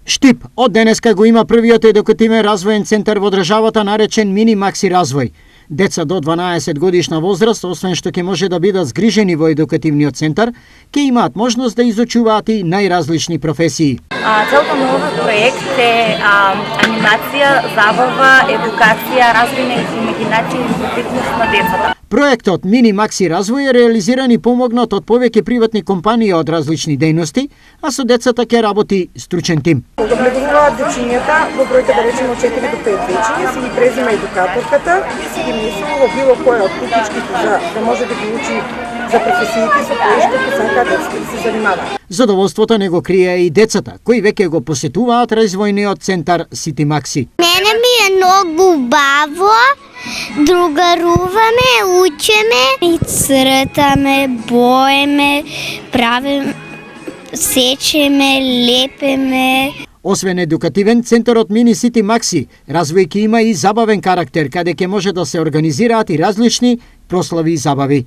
Штип од денеска го има првиот едукативен развоен центар во државата наречен Мини Макси Развој. Деца до 12 годишна возраст, освен што ќе може да бидат згрижени во едукативниот центар, ќе имаат можност да изучуваат и најразлични професии. Целта на овој проект е анимација, забава, едукација, развој на имагинација и инвентивност на децата. Проектот Мини Макси Развој е реализиран и помогнат од повеќе приватни компании од различни дејности, а со децата ќе работи стручен тим. Облегуваат дечињата во бројка да речеме од 4 до 5 дечиња, си ги презема едукаторката и си ги внесува во било која од кутичките да може да ги учи за професиите со кои што сакаат да се занимаваат. Задоволството не го крие и децата, кои веќе го посетуваат развојниот центар Сити Макси. Мене ми е многу убаво, другаруваме, учеме и цртаме, боеме, правиме, сечеме, лепеме. Освен едукативен, центарот Мини Сити Макси развој ќе има и забавен карактер, каде ќе може да се организираат и различни прослави и забави.